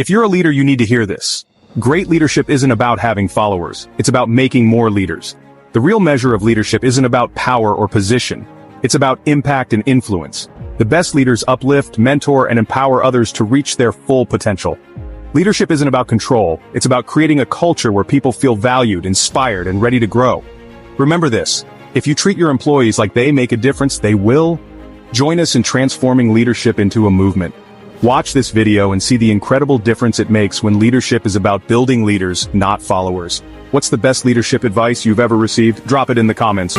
If you're a leader, you need to hear this. Great leadership isn't about having followers. It's about making more leaders. The real measure of leadership isn't about power or position. It's about impact and influence. The best leaders uplift, mentor, and empower others to reach their full potential. Leadership isn't about control. It's about creating a culture where people feel valued, inspired, and ready to grow. Remember this. If you treat your employees like they make a difference, they will. Join us in transforming leadership into a movement. Watch this video and see the incredible difference it makes when leadership is about building leaders, not followers. What's the best leadership advice you've ever received? Drop it in the comments.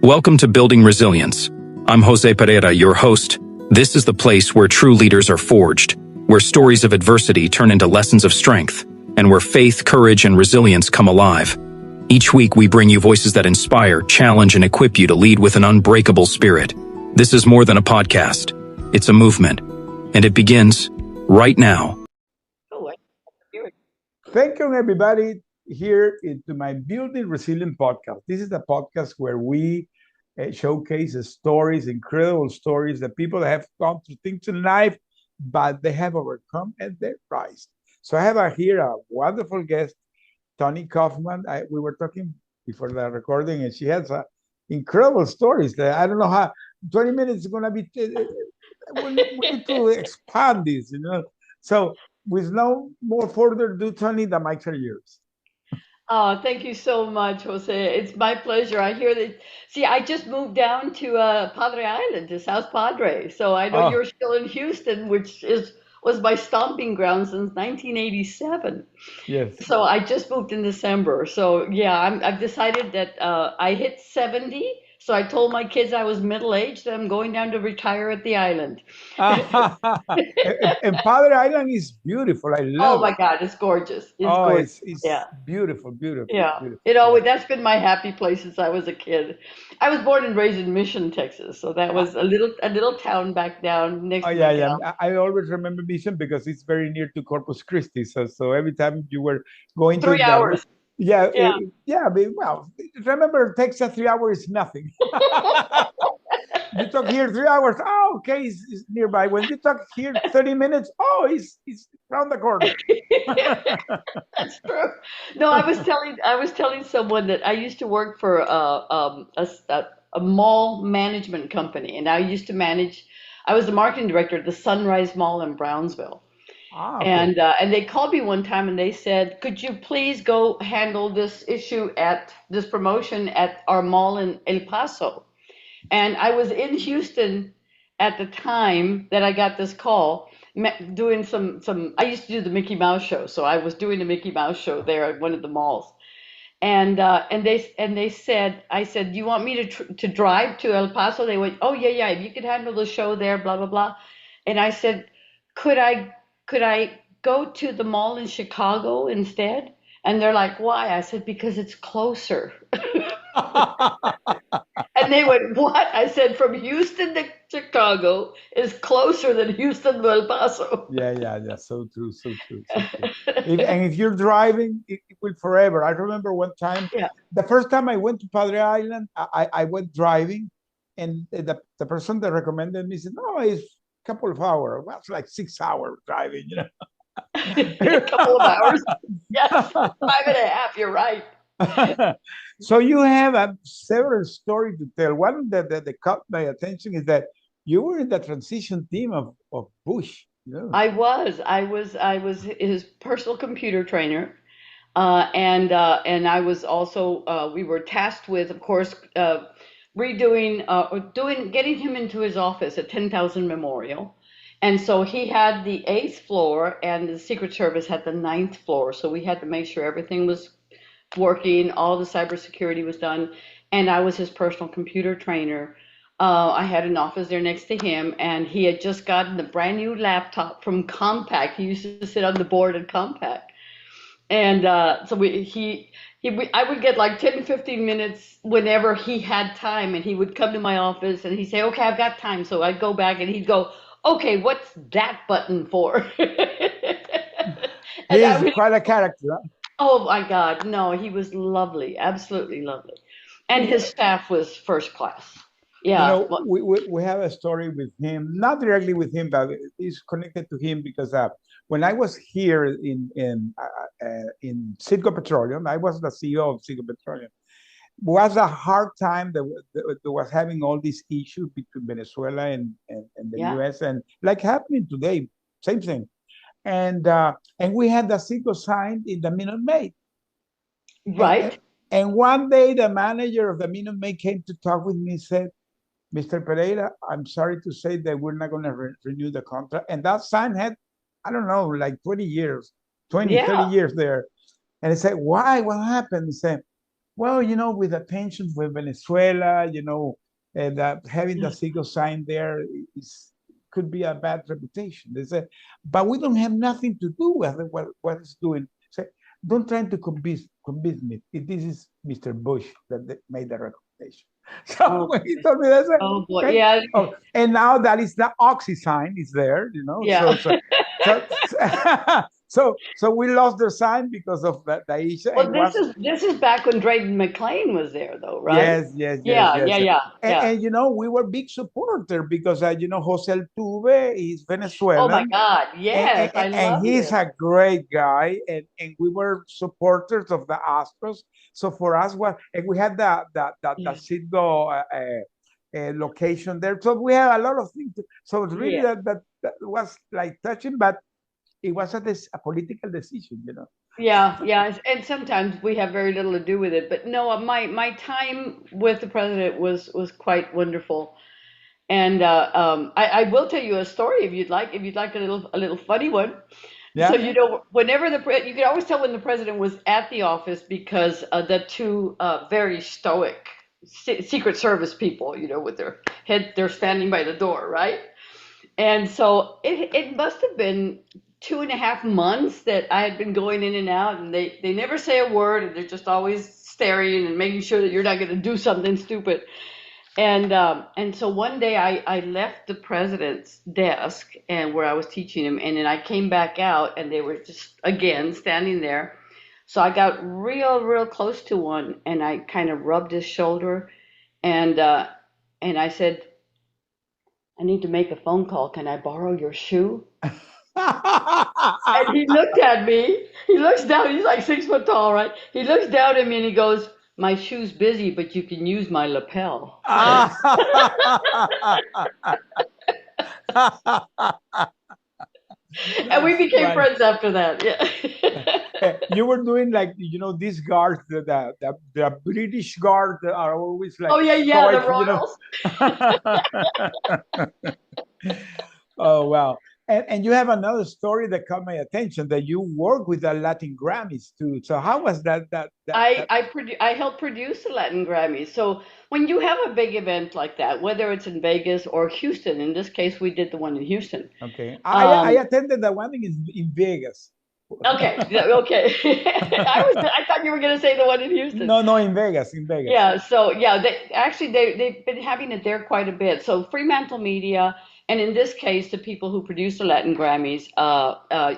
Welcome to Building Resilience. I'm Jose Pereira, your host. This is the place where true leaders are forged, where stories of adversity turn into lessons of strength, and where faith, courage, and resilience come alive. Each week we bring you voices that inspire, challenge, and equip you to lead with an unbreakable spirit. This is more than a podcast. It's a movement. And it begins right now. Thank you, everybody, here into my Building Resilience podcast. This is the podcast where we showcase stories, incredible stories that people have gone through things in life, but they have overcome and they rise. So I have here a wonderful guest, Toni Kaufman. We were talking before the recording, and she has incredible stories that I don't know how 20 minutes is going to be. We need to expand this, So with no more further ado, Toni, the mics are yours. Oh, thank you so much, Jose. It's my pleasure. I hear that. See, I just moved down to Padre Island, to South Padre. So I know you're still in Houston, which was my stomping ground since 1987. Yes. So I just moved in December. So yeah, I've decided that I hit 70. So I told my kids I was middle-aged and I'm going down to retire at the island. And Padre Island is beautiful. I love it. Oh my God, it's gorgeous. It's gorgeous. It's yeah. Beautiful. Yeah. Beautiful. That's been my happy place since I was a kid. I was born and raised in Mission, Texas. So that was a little town back down next to yeah. I always remember Mission because it's very near to Corpus Christi. So every time you were going 3 hours. Yeah. Well, remember, Texas 3 hours is nothing. You talk here 3 hours. Oh, okay, it's nearby. When you talk here 30 minutes, it's around the corner. That's true. No, I was telling someone that I used to work for a mall management company, and I used to manage. I was the marketing director at the Sunrise Mall in Brownsville. Okay. And they called me one time and they said, could you please go handle this this promotion at our mall in El Paso? And I was in Houston at the time that I got this call, doing I used to do the Mickey Mouse show. So I was doing the Mickey Mouse show there at one of the malls. And they said, I said, do you want me to drive to El Paso? They went, oh yeah, if you could handle the show there, blah, blah, blah. And I said, could I go to the mall in Chicago instead? And they're like, why? I said, because it's closer. And they went, what? I said, from Houston to Chicago is closer than Houston to El Paso. Yeah. So true. If you're driving, it will forever. I remember one time, the first time I went to Padre Island, I went driving, and the person that recommended me said, no, it's couple of hours. Well, it's like 6 hours driving, A couple of hours. Yes, 5.5. You're right. So you have several stories to tell. One that caught my attention is that you were in the transition team of Bush. I was his personal computer trainer, and I was also we were tasked with, of course, getting him into his office at 10,000 Memorial. And so he had the 8th floor and the Secret Service had the 9th floor. So we had to make sure everything was working, all the cybersecurity was done. And I was his personal computer trainer. I had an office there next to him, and he had just gotten a brand new laptop from Compaq. He used to sit on the board at Compaq. And so I would get like 10 to 15 minutes whenever he had time, and he would come to my office and he'd say, okay, I've got time. So I'd go back and he'd go, okay, what's that button for? And I He's would, quite a character. Huh? oh my God, no, he was lovely, absolutely lovely. And his staff was first class. You Yeah. know, we have a story with him, not directly with him, but it's connected to him because when I was here in Citgo Petroleum, I was the CEO of Citgo Petroleum. Was a hard time that was having all these issues between Venezuela and the Yeah. U.S. and like happening today, same thing. And we had the Citgo sign in the Minute Maid. Right. And one day the manager of the Minute Maid came to talk with me and said, Mr. Pereira, I'm sorry to say that we're not going to renew the contract. And that sign had, I don't know, like 20 years, 20, Yeah. 30 years there. And I said, why? What happened? He said, well, with the tensions with Venezuela, and having the Citgo sign there could be a bad reputation. They said, but we don't have nothing to do with what it's doing. Say, don't try to convince me. This is Mr. Bush that made the recommendation. So when he told me that, I said, Oh boy, okay. yeah. Oh, and now that is the Oxy sign is there, Yeah. So we lost the sign because of the issue. Well, this is back when Drayden McLean was there, though, right? Yes. Yeah. And we were big supporter because Jose Altuve is Oh my Venezuelan, God, yes, I and love he's him. a great guy, and we were supporters of the Astros. So for us, and we had the Citgo location there. So we have a lot of things. So it's really Yeah. that was like touching, but it was a political decision. Yeah, and sometimes we have very little to do with it. But no, my time with the president was quite wonderful. And I will tell you a story if you'd like a little funny one. So Yeah. whenever you could always tell when the president was at the office because the two very stoic Secret Service people, with their head, they're standing by the door, right? And so it must have been 2.5 months that I had been going in and out, and they never say a word, and they're just always staring and making sure that you're not going to do something stupid. And so one day I left the president's desk and where I was teaching him, and then I came back out, and they were just again standing there. So I got real close to one, and I kind of rubbed his shoulder, and I said, I need to make a phone call. Can I borrow your shoe? And he looked at me. He looks down. He's like 6 foot tall, right? He looks down at me and he goes, my shoe's busy, but you can use my lapel. And we became friends after that. Yeah. You were doing like these guards, the British guard are always like, oh yeah, the royals. Oh wow. And you have another story that caught my attention, that you work with the Latin Grammys too. So how was that? I helped produce the Latin Grammys. So when you have a big event like that, whether it's in Vegas or Houston, in this case we did the one in Houston. Okay, I attended the one in Vegas. Okay. I thought you were going to say the one in Houston. No, in Vegas. Yeah. So yeah, they've been having it there quite a bit. So Fremantle Media, and in this case, the people who produce the Latin Grammys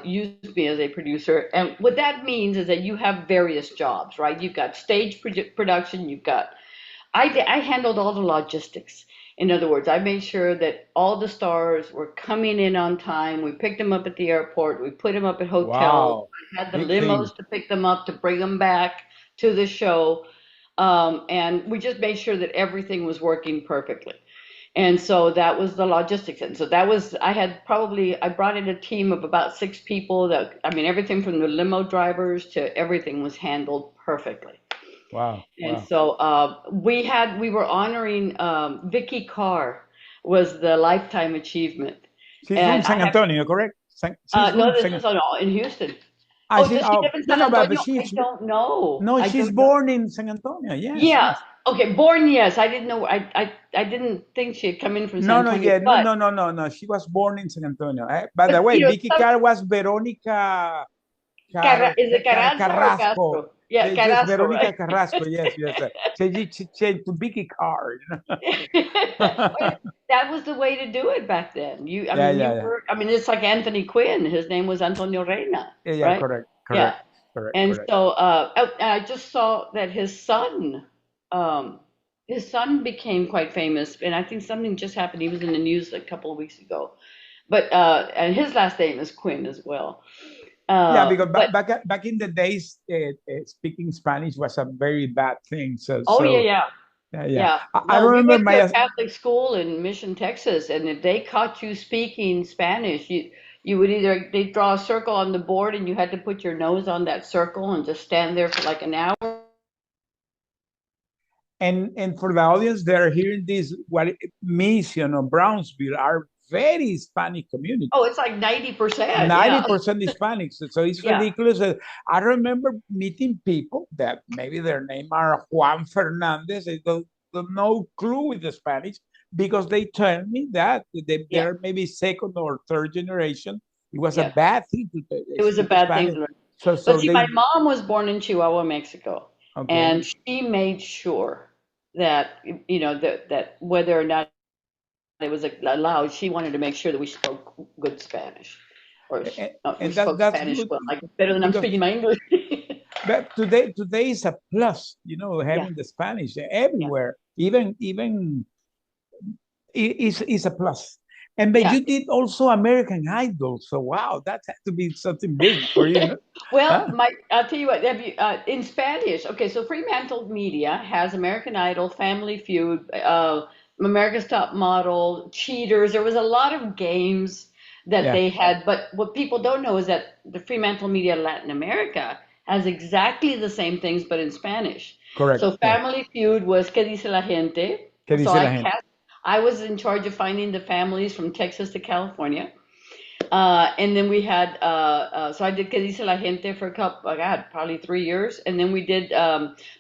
use me as a producer. And what that means is that you have various jobs, right? You've got stage production. I handled all the logistics. In other words, I made sure that all the stars were coming in on time. We picked them up at the airport. We put them up at hotels. Wow. I had the limos to pick them up, to bring them back to the show. And we just made sure that everything was working perfectly. And so that was the logistics. And so I brought in a team of about 6 people everything from the limo drivers to everything was handled perfectly. Wow. And so we were honoring Vicky Carr was the lifetime achievement. She's from San Antonio, correct? No, this is in Houston. Does she live in San Antonio? I don't know. No, she's born in San Antonio. Yes. Yeah. Okay, born. Yes, I didn't know. I didn't think she had come in from San Antonio. No. She was born in San Antonio. By the way, Vicky Carr was Veronica Is it Carranza or Carrasco. Castro? Yeah, Yes, yes, Carrasco, Veronica right? Carrasco. Yes, yes. She changed to Vicky Carr. That was the way to do it back then. Yeah, yeah, yeah. It's like Anthony Quinn. His name was Antonio Reina, Yeah, yeah, right? correct, Yeah. correct, correct, And correct. so I just saw that um, his son became quite famous, and I think something just happened. He was in the news a couple of weeks ago. But and his last name is Quinn as well. Yeah, because But back in the days, speaking Spanish was a very bad thing. oh yeah, So yeah. yeah, yeah. Yeah. I Well, we remember went to a my Catholic school in Mission, Texas, and if they caught you speaking Spanish, you would either they draw a circle on the board and you had to put your nose on that circle and just stand there for like an hour. and for the audience that are hearing this, what Mission or Brownsville are very Hispanic community. Oh, it's like 90%. Yeah. 90% Hispanics. So it's Yeah. ridiculous. I remember meeting people that maybe their name are Juan Fernandez. They don't no clue with the Spanish because they tell me that they're maybe second or third generation. It was a bad thing to It was a speak bad Spanish. thing to learn. So But see, they my mom was born in Chihuahua, Mexico, okay. and she made sure that that whether or not it was allowed, she wanted to make sure that we spoke good Spanish, or we spoke that's Spanish good well, like better than I'm because speaking my English. but today is a plus, having the Spanish everywhere, even is a plus. And but you did also American Idol, so wow, that had to be something big for you. Well, Huh? I'll tell you what, have you, in Spanish, okay, so Fremantle Media has American Idol, Family Feud, America's Top Model, Cheaters. There was a lot of games that they had, but what people don't know is that the Fremantle Media Latin America has exactly the same things, but in Spanish. Correct. So Family Feud was ¿Qué dice la gente? ¿Qué dice la gente? I was in charge of finding the families from Texas to California. And then we had, so I did ¿Qué dice la gente for probably 3 years. And then we did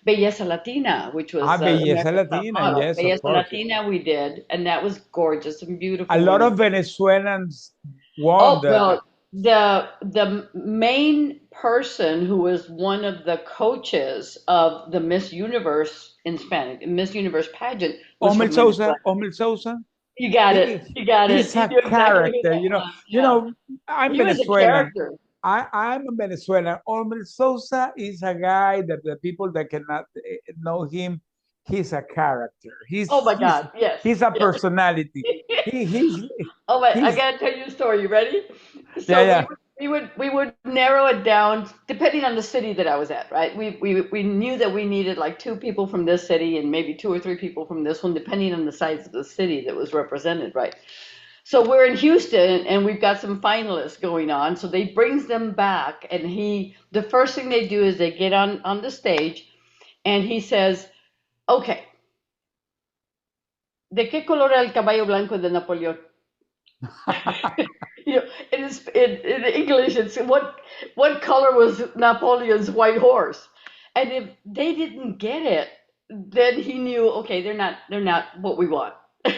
Belleza Latina, which was Belleza Latina, yes, Belleza of course. Latina we did, and that was gorgeous and beautiful. A lot of Venezuelans won. The main person who was one of the coaches of the Miss Universe in Spanish, Miss Universe pageant, was Omel Sousa. You got it. He's a character, I'm Venezuelan. I'm a Venezuelan. Omel Sousa is a guy that the people that cannot know him, he's a character. Oh my God, yes. He's a personality. I gotta tell you a story. You ready? So we would narrow it down depending on the city that I was at, right? We knew that we needed like 2 people from this city and maybe 2 or 3 people from this one, depending on the size of the city that was represented, right? So we're in Houston and we've got some finalists going on. So they brings them back, and the first thing they do is they get on the stage, and he says, "Okay, ¿de qué color era el caballo blanco de Napoleón?" In English, it's what color was Napoleon's white horse? And if they didn't get it, then he knew, okay, they're not what we want.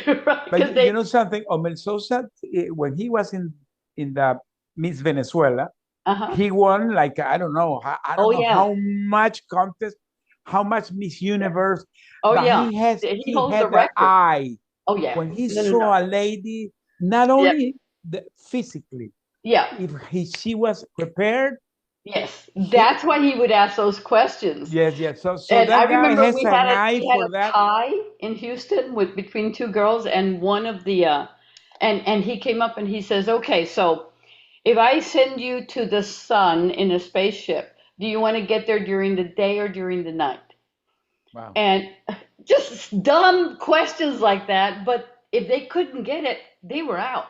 Right? But you know something, Omel Sosa, when he was in the Miss Venezuela, he won like I don't know how much contest, how much Miss Universe. Oh but yeah, he holds had the record. Eye. Oh yeah, when he saw a lady, not only physically, if she was prepared. Yes, that's why he would ask those questions. Yes. So and that I guy remember has we an had eye for a that. tie in Houston between 2 girls, and one of the and he came up and he says, "Okay, so if I send you to the sun in a spaceship, do you want to get there during the day or during the night?" Wow. And just dumb questions like that, but if they couldn't get it, they were out.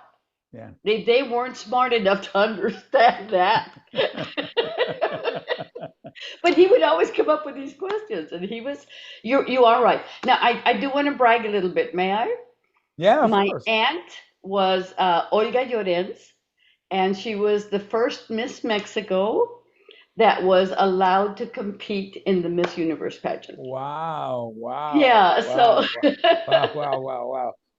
Yeah. They weren't smart enough to understand that. But he would always come up with these questions, and you are right. Now, I do want to brag a little bit, may I? Yeah, of My course. aunt was Olga Llorens, and she was the first Miss Mexico that was allowed to compete in the Miss Universe pageant. Wow. Yeah,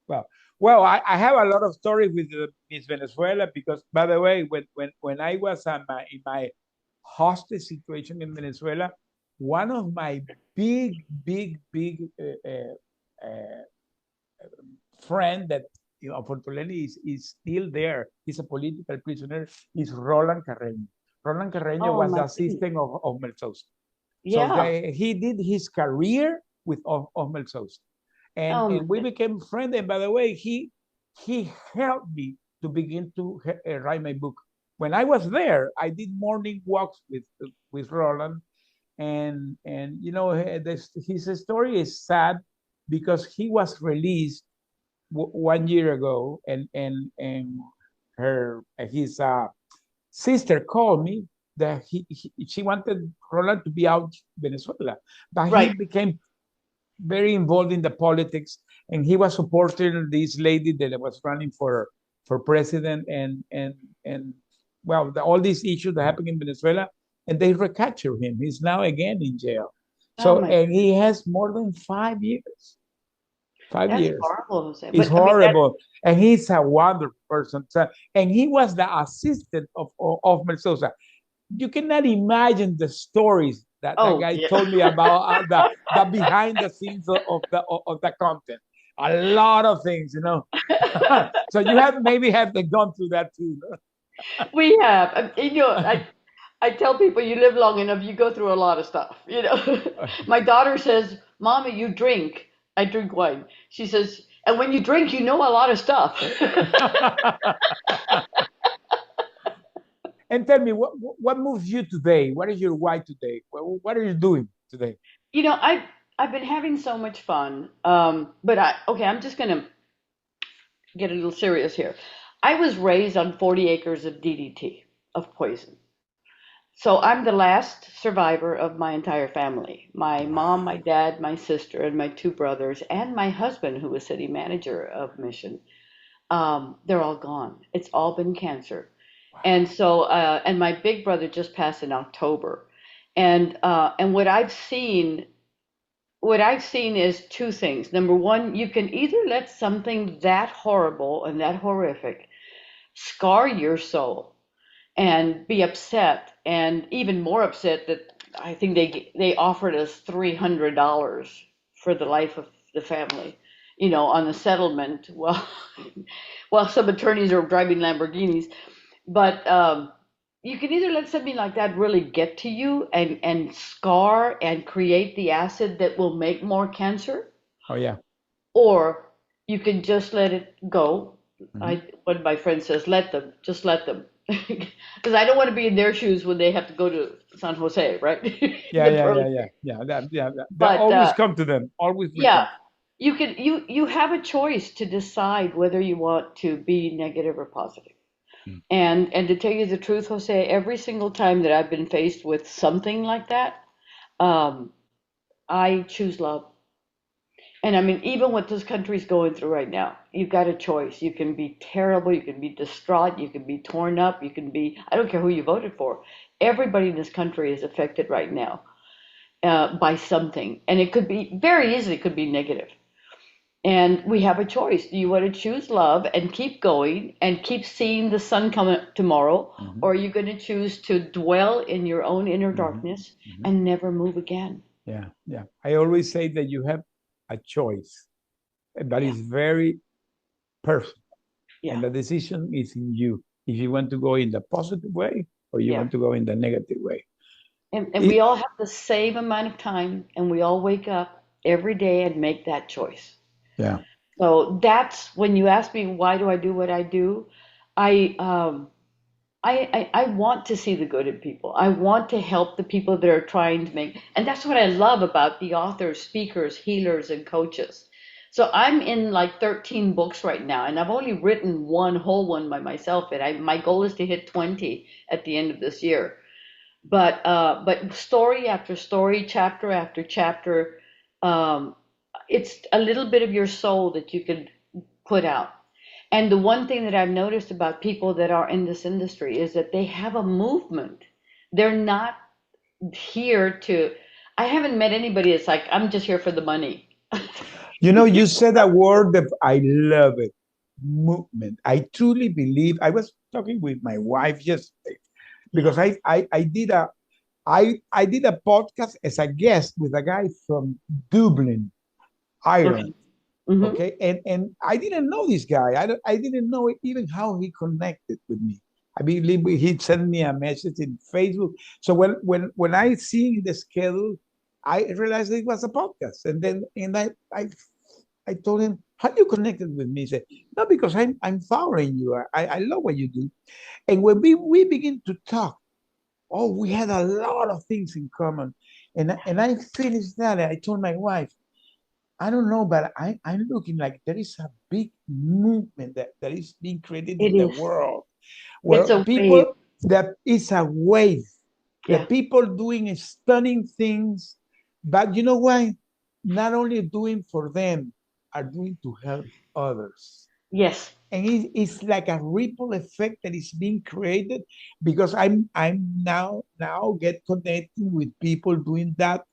Wow. Well, I have a lot of stories with Miss Venezuela because, by the way, when I was in my hostage situation in Venezuela, one of my big friend that, unfortunately is still there. He's a political prisoner. Is Roland Carreño. Roland Carreño Oh was the my goodness. assistant of Mankowska. So Yeah. he did his career with of Mankowska. And Oh my we goodness. became friends. And by the way, he helped me to begin to write my book. When I was there, I did morning walks with Roland, and his story is sad because he was released 1 year ago, and his sister called me that she wanted Roland to be out Venezuela, but he Right. became very involved in the politics, and he was supporting this lady that was running for president, and well, all these issues that happened in Venezuela, and they recaptured him. He's now again in jail. Oh So, my, and he has more than 5 years. Five that's years. horrible, Jose. It's But I mean, that, horrible, and he's a wonderful person. So, and he was the assistant of Mendoza. You cannot imagine the stories that oh guy yeah. told me about the behind the scenes of the content. A lot of things, So you maybe have gone through that too. We have. I tell people you live long enough, you go through a lot of stuff. My daughter says, "Mommy, you drink." I drink wine. She says, "And when you drink, you know a lot of stuff." And tell me, what moves you today? What is your why today? What are you doing today? I've been having so much fun. But I'm just gonna get a little serious here. I was raised on 40 acres of DDT, of poison. So I'm the last survivor of my entire family. My mom, my dad, my sister, and my two brothers, and my husband, who was city manager of Mission. They're all gone. It's all been cancer. And so, and my big brother just passed in October. And what I've seen is two things. Number one, you can either let something that horrible and that horrific scar your soul and be upset, and even more upset that I think they offered us $300 for the life of the family, on the settlement. Well, while some attorneys are driving Lamborghinis, but you can either let something like that really get to you and scar and create the acid that will make more cancer, Oh yeah. or you can just let it go. Mhm. What my friend says, just let them, because I don't want to be in their shoes when they have to go to San Jose, right? Yeah, The yeah, pearly yeah, yeah, gates. yeah. That But always come to them. Always return. yeah, you have a choice to decide whether you want to be negative or positive. Mm. And to tell you the truth, Jose, every single time that I've been faced with something like that, um, I choose love. And I mean, even what this country's going through right now, you've got a choice. You can be terrible, you can be distraught, you can be torn up, I don't care who you voted for. Everybody in this country is affected right now by something. And it could be very easily, it could be negative. And we have a choice. Do you want to choose love and keep going and keep seeing the sun come up tomorrow? Mhm. Or are you going to choose to dwell in your own inner Mhm. darkness Mhm. and never move again? Yeah, yeah. I always say that you have a choice that Yeah, is very personal, yeah, and the decision is in you. If you want to go in the positive way or you yeah. want to go in the negative way. And we It, all have the same amount of time, and we all wake up every day and make that choice. yeah. So that's when you ask me, why do I do what I do? I, um, I want to see the good in people. I want to help the people that are trying to make, and that's what I love about the authors, speakers, healers, and coaches. So I'm in like 13 books right now, and I've only written one whole one by myself. And my goal is to hit 20 at the end of this year. But story after story, chapter after chapter, um, it's a little bit of your soul that you can put out. And the one thing that I've noticed about people that are in this industry is that they have a movement. They're not here to, I haven't met anybody that's like, I'm just here for the money. You said a word that I love it. Movement. I truly believe. I was talking with my wife yesterday because Yeah. I did I did a podcast as a guest with a guy from Dublin, Ireland. Okay. Mm-hmm. Okay, and I didn't know this guy. I didn't know even how he connected with me. I believe he sent me a message in Facebook. So when I see the schedule, I realized it was a podcast, and then I told him, "How you connected with me?" He said, "No, because I'm following you. I love what you do." And when we begin to talk, oh, we had a lot of things in common, and I finished that. And I told my wife, I don't know, but I'm looking like there is a big movement that is being created It in the is. world It's where a wave. people, that is a wave, the Yeah. people doing stunning things, but you know why? Not only doing for them, are doing to help others. Yes. And it's like a ripple effect that is being created because I'm now get connecting with people doing that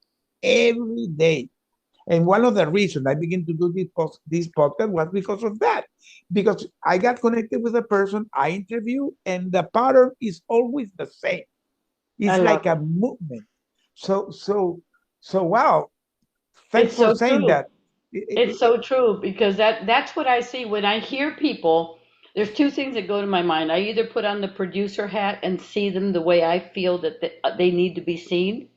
every day. And one of the reasons I began to do this podcast was because of that. Because I got connected with a person I interview, and the pattern is always the same. I It's love like a it. movement. So, so, so, wow. Thanks It's for so saying true. that. It's so true because that's what I see when I hear people. There's two things that go to my mind. I either put on the producer hat and see them the way I feel that they need to be seen.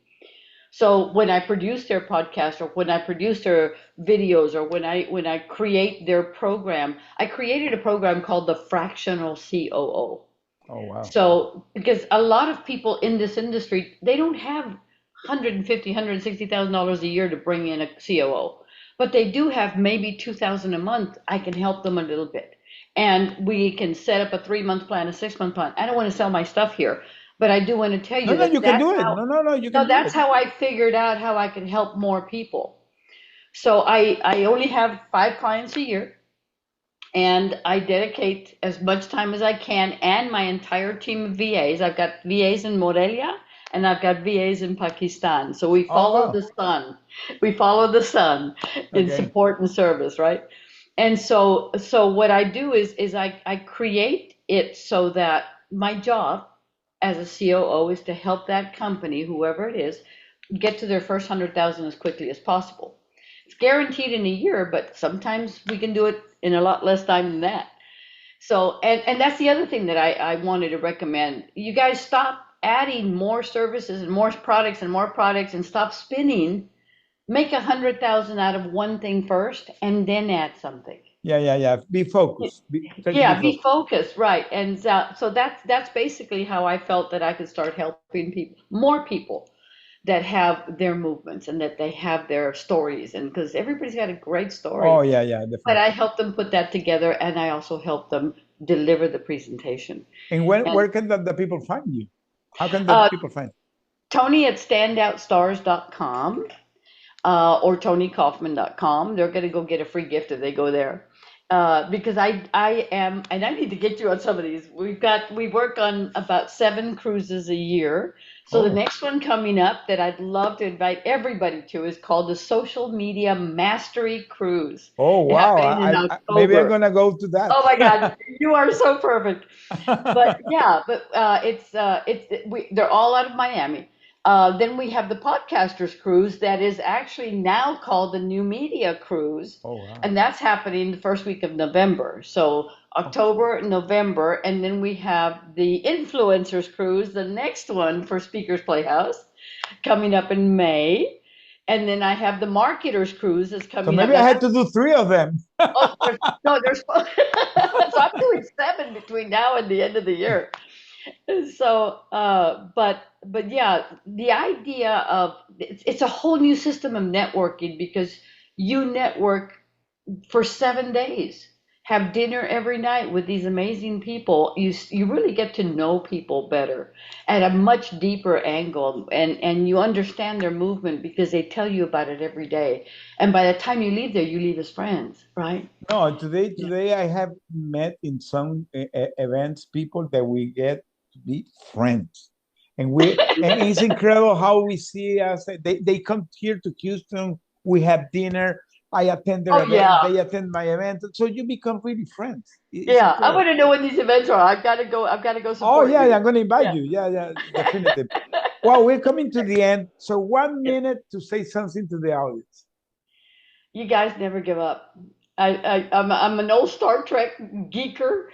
So when I produce their podcast or when I produce their videos or when I create their program, I created a program called the Fractional COO. Oh, wow. So because a lot of people in this industry, they don't have 150, $160,000 a year to bring in a COO, but they do have maybe 2,000 a month. I can help them a little bit. And we can set up a 3-month plan, a 6-month plan. I don't want to sell my stuff here, but I do want to tell No, you no, that you can that's do it. how, No, you no, can do that's it. how I figured out how I can help more people. So I only have 5 clients a year, and I dedicate as much time as I can and my entire team of VAs. I've got VAs in Morelia and I've got VAs in Pakistan. So we Oh, follow wow. the sun. We follow the sun in Okay. support and service, right? And so what I do is I create it so that my job as a COO is to help that company, whoever it is, get to their first 100,000 as quickly as possible. It's guaranteed in a year, but sometimes we can do it in a lot less time than that. So, and that's the other thing that I wanted to recommend. You guys stop adding more services and more products and stop spinning. Make 100,000 out of one thing first and then add something. Yeah. Be focused. Try to be Yeah, be focused. focused, right? And so that's basically how I felt that I could start helping people, more people that have their movements and that they have their stories, and because everybody's got a great Oh, story, yeah, but definitely. I help them put that together, and I also help them deliver the presentation. And And where can the people find you? How can the uh, people find? Tony at standoutstars.com, or ToniKaufman.com. They're going to go get a free gift if they go there. Because I am, and I need to get you on some of these. We work on about 7 cruises a year. So the Oh, next one coming up that I'd love to invite everybody to is called the Social Media Mastery Cruise, oh, wow. happening in Maybe I'm October. gonna go to that. Oh my God, you are so perfect. But yeah, but they're all out of Miami. Then we have the podcasters cruise that is actually now called the New Media Cruise, Oh, wow. and that's happening the first week of November. So October, November, and then we have the influencers cruise, the next one for Speakers Playhouse, coming up in May. And then I have the marketers cruise that's So coming up. maybe I Now had that's to do three of them. Oh, there's no, there's so I'm doing 7 between now and the end of the year. So, but yeah, the idea of it's a whole new system of networking because you network for 7 days, have dinner every night with these amazing people. You really get to know people better at a much deeper angle, and you understand their movement because they tell you about it every day. And by the time you leave there, you leave as friends, right? No, today Yeah. today I have met in some events people that we get to be friends, and it's incredible how we see us. They come here to Houston. We have dinner. I attend their Oh event. yeah, They attend my event. So you become really friends. It's yeah. I incredible. want to know when these events are. I've got to go. I've got to go Oh, support yeah, you. I'm going to invite Yeah. you. Yeah, definitely. Well, we're coming to the end. So 1 minute to say something to the audience. You guys never give up. I'm an old Star Trek geeker.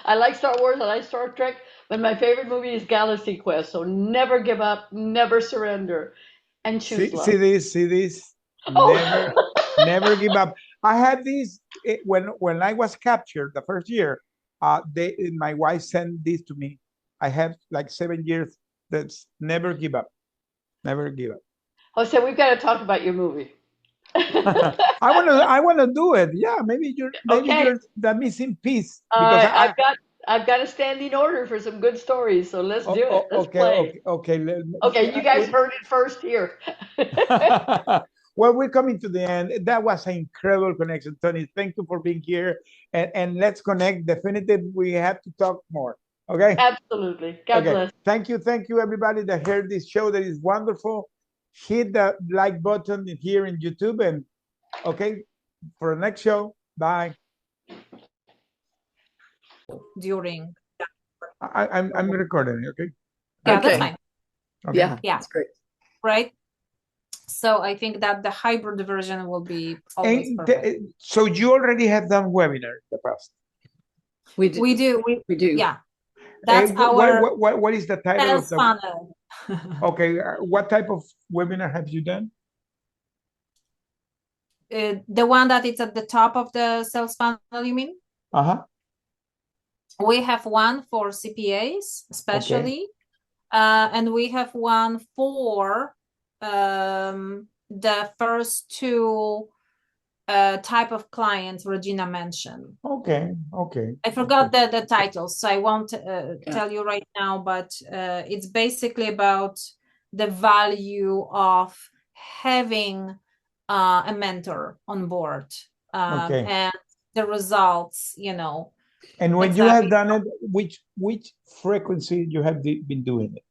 I like Star Wars, I like Star Trek, but my favorite movie is Galaxy Quest. So never give up, never surrender, and choose love. See this. Oh. Never give up. I had this when I was captured the first year. My wife sent this to me. I have like 7 years. That's never give up. Never give up. Jose, we've got to talk about your movie. I wanna do it. Yeah, maybe you're Okay. the missing piece. Because I've got a standing order for some good stories, so let's do it. Let's okay, play. okay. You guys heard it first here. Well, we're coming to the end. That was an incredible connection, Toni. Thank you for being here, and let's connect. Definitive, we have to talk more. Okay. Absolutely. God bless. Thank you, everybody that heard this show. That is wonderful. Hit the like button here in YouTube, and okay, for the next show. Bye. During I'm recording. Okay. Yeah, Okay. that's fine. Okay. Yeah, that's great. Right. So I think that the hybrid version will be always perfect. So you already have done webinars in the past. We do. We do. Yeah. That's our what is the title of sales the funnel. Okay, what type of webinar have you done? The one that is at the top of the sales funnel, you mean? We have one for CPAs, especially, and we have one for the first two type of clients Regina mentioned. Okay. I forgot the titles, so I won't tell you right now, but it's basically about the value of having a mentor on board and the results, And when you have done it, which frequency you have been doing it?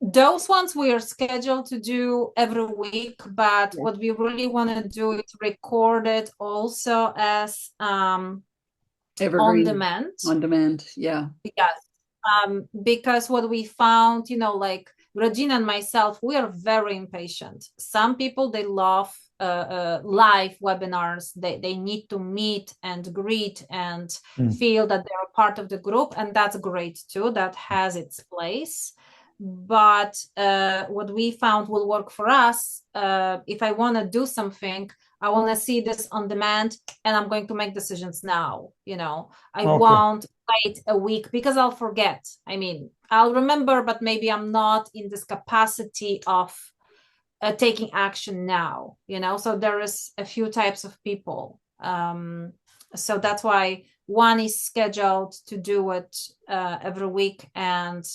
Those ones we are scheduled to do every week, but what we really want to do is record it also as Evergreen. on demand. On demand, yeah. Yes. Because what we found, like Regina and myself, we are very impatient. Some people, they love live webinars. They need to meet and greet and feel that they're part of the group, and that's great too. That has its place. But what we found will work for us, if I want to do something, I want to see this on demand, and I'm going to make decisions now. I won't wait a week because I'll forget. I mean, I'll remember, but maybe I'm not in this capacity of taking action now. So there is a few types of people. So that's why one is scheduled to do it every week, and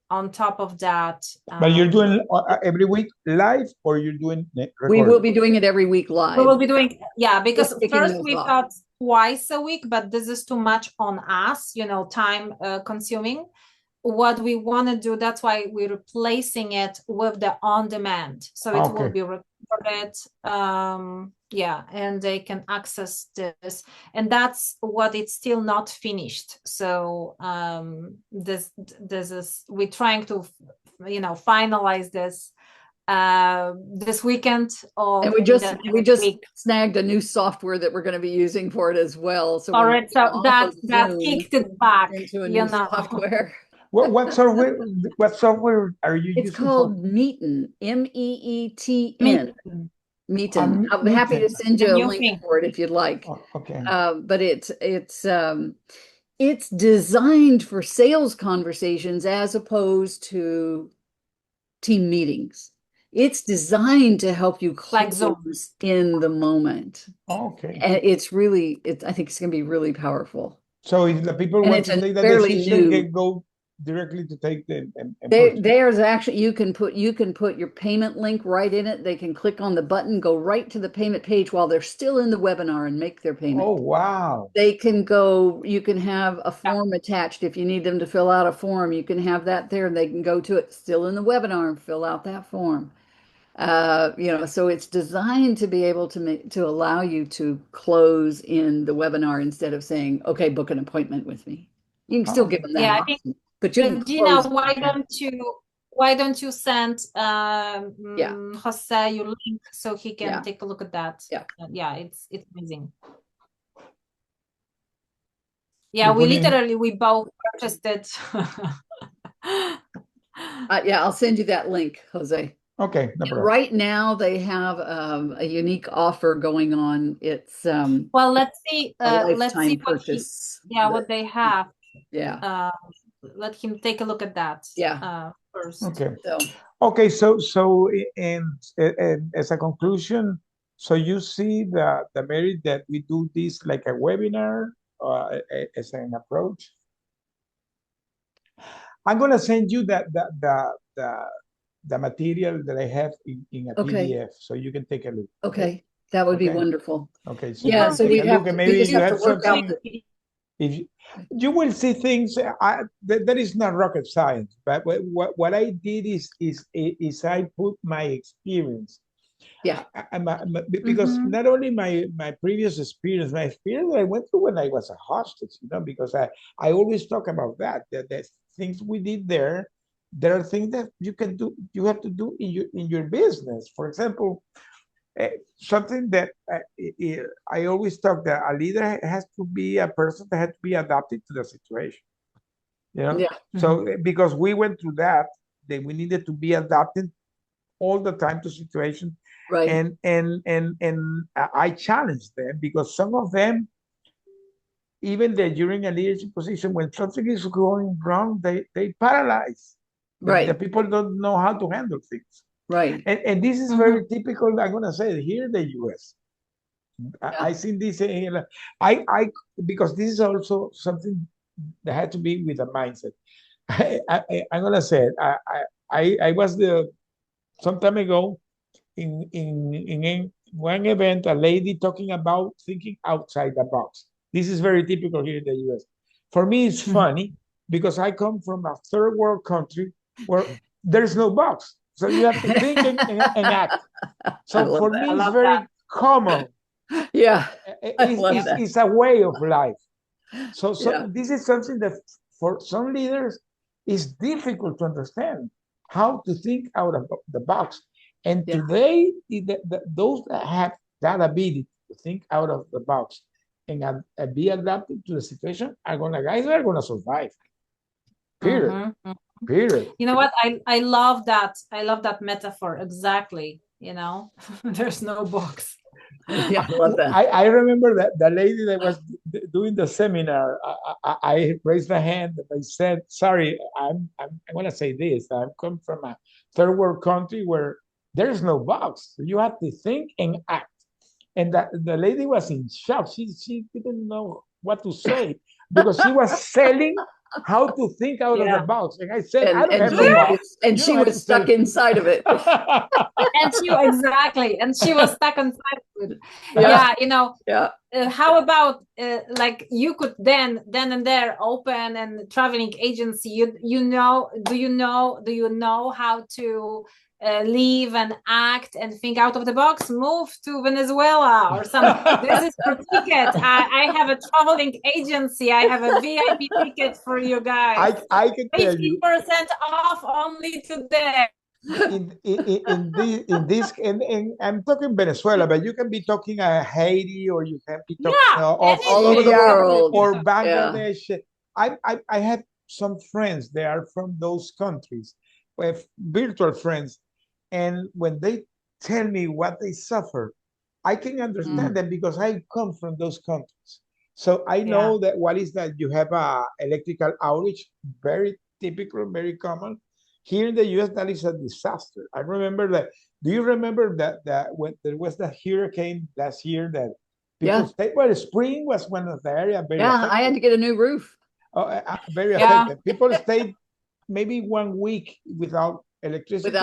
on top of that, but you're doing every week live, or you're doing recorded? We will be doing it every week live. We will be doing, because first we thought twice a week, but this is too much on us, time consuming. What we want to do, that's why we're replacing it with the on demand, so it will be recorded. And they can access this, and that's what it's still not finished. So this is, we're trying to finalize this this weekend. And we just snagged a new software that we're going to be using for it as well. So all right, so that kicked it back into a new software. What software are you using? It's called Meeten, MEETN. Meeten. I'm happy to send you a link for it if you'd like. But it's designed for sales conversations as opposed to team meetings. It's designed to help you close in the moment. And it's really, I think it's going to be really powerful. So if the people want to take that decision, they go directly to take them. There's actually, you can put your payment link right in it. They can click on the button, go right to the payment page while they're still in the webinar and make their payment. Oh, wow. They can go, you can have a form attached. If you need them to fill out a form, you can have that there, and they can go to it still in the webinar and fill out that form. So it's designed to be able to allow you to close in the webinar instead of saying, okay, book an appointment with me. You can still give them that option. but you can Regina, close. why don't you send Jose your link so he can take a look at that? Yeah, it's amazing. Yeah, we both purchased it. I'll send you that link, Jose. Okay, no problem. Right now they have a unique offer going on. It's well, let's see purchase. what they have. Yeah. Let him take a look at that. Yeah. First. Okay. So as a conclusion, so you see the merit that we do this like a webinar as an approach. I'm gonna send you the material that I have in a PDF, so you can take a look. Okay, that would be wonderful. Okay, so so we have to, maybe you have something. If you will see things, that is not rocket science. But what I did is I put my experience. Yeah. Because not only my previous experience, my experience that I went through when I was a hostage, because I always talk about that the things we did there. There are things that you have to do in your business. For example, something that I always talk that a leader has to be a person that has to be adapted to the situation. So because we went through that we needed to be adapted all the time to situations. Right. And I challenged them because some of them, even during a leadership position, when something is going wrong, they paralyze. Right. The people don't know how to handle things. Right. And this is very typical, I'm gonna say it, here in the US. I seen this because this is also something that had to be with a mindset. I'm gonna say it. I was some time ago in one event, a lady talking about thinking outside the box. This is very typical here in the US. For me, it's funny because I come from a third world country where there's no box. So you have to think and act. So for me, it's very common. Yeah. It's a way of life. So this is something that for some leaders is difficult to understand, how to think out of the box. And today, those that have that ability to think out of the box and be adapted to the situation are gonna survive. Period. Period. You know what? I love that. I love that metaphor. Exactly. There's no box. Yeah, I love that. I remember that the lady that was doing the seminar, I raised my hand and I said, sorry, I'm going to say this. I come from a third world country where there's no box. You have to think and act. And the lady was in shock. She didn't know what to say because she was selling how to think out of the box. And I said, I don't have no box. And she was stuck inside of it. And she was stuck inside of it. How about like you could then and there open a traveling agency? Do you know how to live and act and think out of the box? Move to Venezuela or something. This is for ticket. I have a traveling agency. I have a VIP ticket for you guys. I can tell you 50% off only today. in this, and I'm talking Venezuela, but you can be talking Haiti, or you can be talking all over the world, or Bangladesh. I have some friends. They are from those countries, with virtual friends, and when they tell me what they suffer, I can understand them because I come from those countries. So I know that what is that you have a electrical outage, very typical, very common. Here in the US, that is a disaster. I remember that. Do you remember that when there was that hurricane last year that people stayed? Well, spring was one of the areas very affected. I had to get a new roof. Very affected. People stayed maybe 1 week without electricity.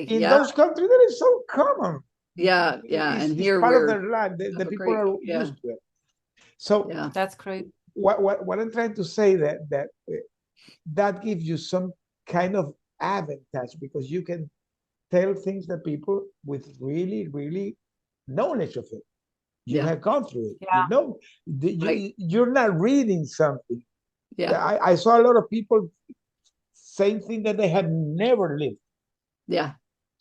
In those countries, that is so common. And here part of their life. The people are used to it. So that's great. What I'm trying to say that gives you some kind of advantage because you can tell things to people with really, really knowledge of it. You have gone through it. You're not reading something. Yeah. I saw a lot of people saying things that they had never lived. Yeah.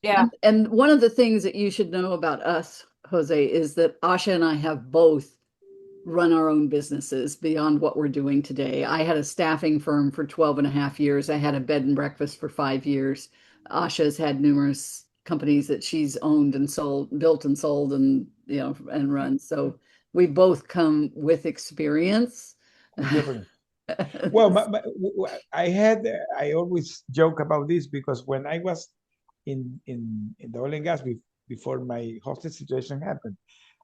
Yeah. And one of the things that you should know about us, Jose, is that Asha and I have both run our own businesses beyond what we're doing today. I had a staffing firm for 12 and a half years. I had a bed and breakfast for 5 years. Asha's had numerous companies that she's owned and sold, built and sold, and and run. So we both come with experience. Different. Well, I always joke about this because when I was in the oil and gas before my hostage situation happened,